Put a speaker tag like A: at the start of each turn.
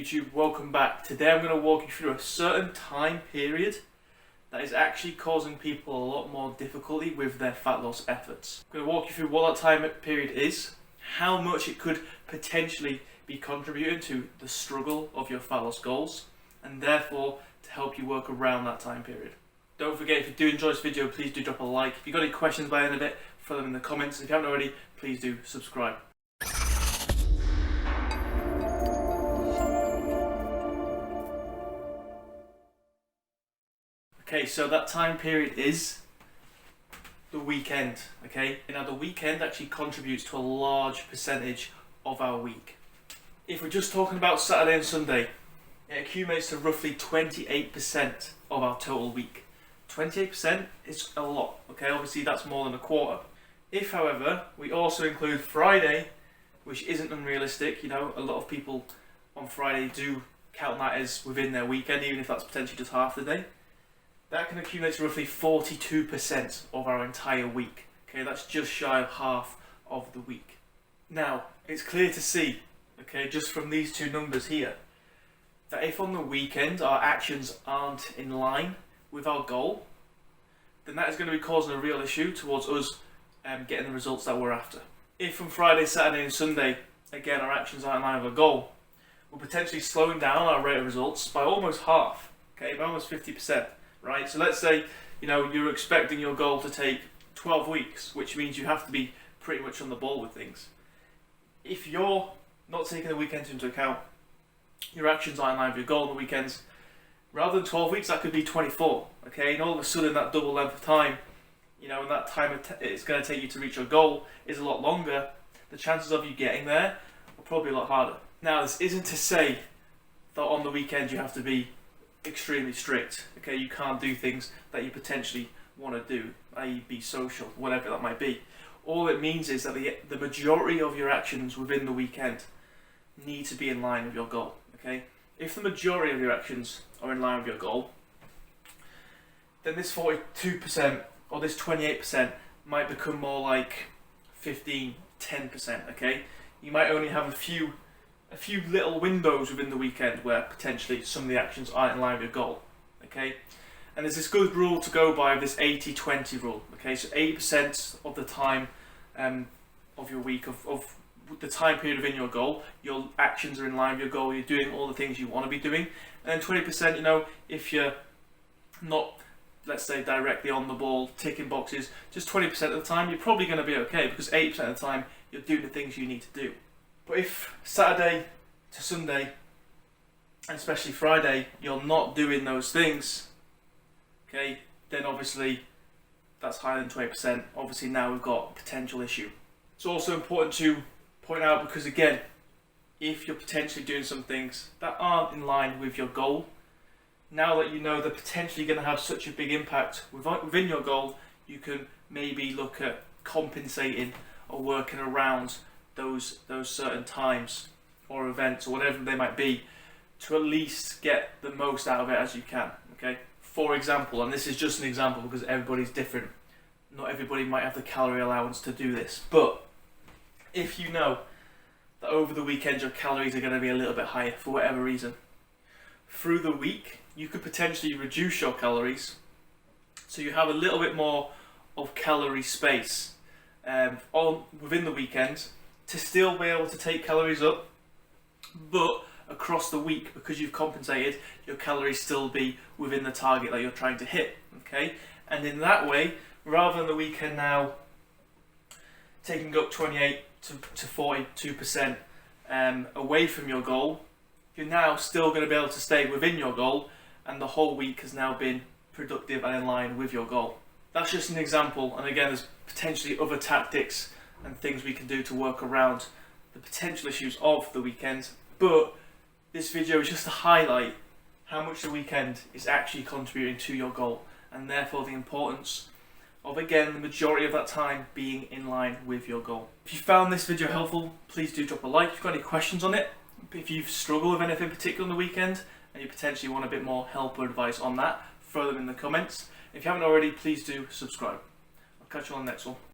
A: YouTube, welcome back. Today I'm going to walk you through a certain time period that is actually causing people a lot more difficulty with their fat loss efforts. I'm going to walk you through what that time period is, how much it could potentially be contributing to the struggle of your fat loss goals, and therefore to help you work around that time period. Don't forget, if you do enjoy this video, please do drop a like. If you've got any questions by the end of it, throw them in the comments. If you haven't already, please do subscribe. Okay, so that time period is the weekend, okay? Now the weekend actually contributes to a large percentage of our week. If we're just talking about Saturday and Sunday, it accumulates to roughly 28% of our total week. 28% is a lot, okay? Obviously that's more than a quarter. If, however, we also include Friday, which isn't unrealistic, you know, a lot of people on Friday do count that as within their weekend, even if that's potentially just half the day. That can accumulate to roughly 42% of our entire week. Okay, that's just shy of half of the week. Now, it's clear to see, okay, just from these two numbers here, that if on the weekend our actions aren't in line with our goal, then that is going to be causing a real issue towards us getting the results that we're after. If on Friday, Saturday and Sunday, again, our actions aren't in line with our goal, we're potentially slowing down our rate of results by almost half, okay, by almost 50%. Right, so let's say, you know, you're expecting your goal to take 12 weeks, which means you have to be pretty much on the ball with things. If you're not taking the weekends into account, your actions aren't in line with your goal on the weekends, rather than 12 weeks, that could be 24, okay? And all of a sudden, that double length of time, you know, and that time it's going to take you to reach your goal is a lot longer. The chances of you getting there are probably a lot harder. Now, this isn't to say that on the weekend you have to be extremely strict, okay? You can't do things that you potentially want to do, i.e. be social, whatever that might be. All it means is that the majority of your actions within the weekend need to be in line with your goal, okay? If the majority of your actions are in line with your goal, then this 42% or this 28% might become more like 15, 10%, okay? You might only have a few little windows within the weekend where potentially some of the actions aren't in line with your goal, okay? And there's this good rule to go by, this 80-20 rule, okay? So 80% of the time of your week, of the time period within your goal, your actions are in line with your goal, you're doing all the things you want to be doing. And then 20%, you know, if you're not, let's say, directly on the ball, ticking boxes, just 20% of the time, you're probably going to be okay, because 80% of the time, you're doing the things you need to do. But if Saturday to Sunday, and especially Friday, you're not doing those things, okay, then obviously that's higher than 20%. Obviously now we've got a potential issue. It's also important to point out, because again, if you're potentially doing some things that aren't in line with your goal, now that you know they're potentially going to have such a big impact within your goal, you can maybe look at compensating or working around those certain times or events or whatever they might be, to at least get the most out of it as you can, okay? For example, and this is just an example because everybody's different, not everybody might have the calorie allowance to do this, but if you know that over the weekend your calories are going to be a little bit higher for whatever reason, through the week you could potentially reduce your calories so you have a little bit more of calorie space within the weekend, to still be able to take calories up, but across the week, because you've compensated, your calories still be within the target that you're trying to hit, okay? And in that way, rather than the weekend now taking up 28 to 42% away from your goal, you're now still going to be able to stay within your goal, and the whole week has now been productive and in line with your goal. That's just an example, and again, there's potentially other tactics and things we can do to work around the potential issues of the weekend, but this video is just to highlight how much the weekend is actually contributing to your goal, and therefore the importance of, again, the majority of that time being in line with your goal. If you found this video helpful, please do drop a like. If you've got any questions on it, if you've struggled with anything particular on the weekend and you potentially want a bit more help or advice on that, throw them in the comments. If you haven't already, please do subscribe. I'll catch you on the next one.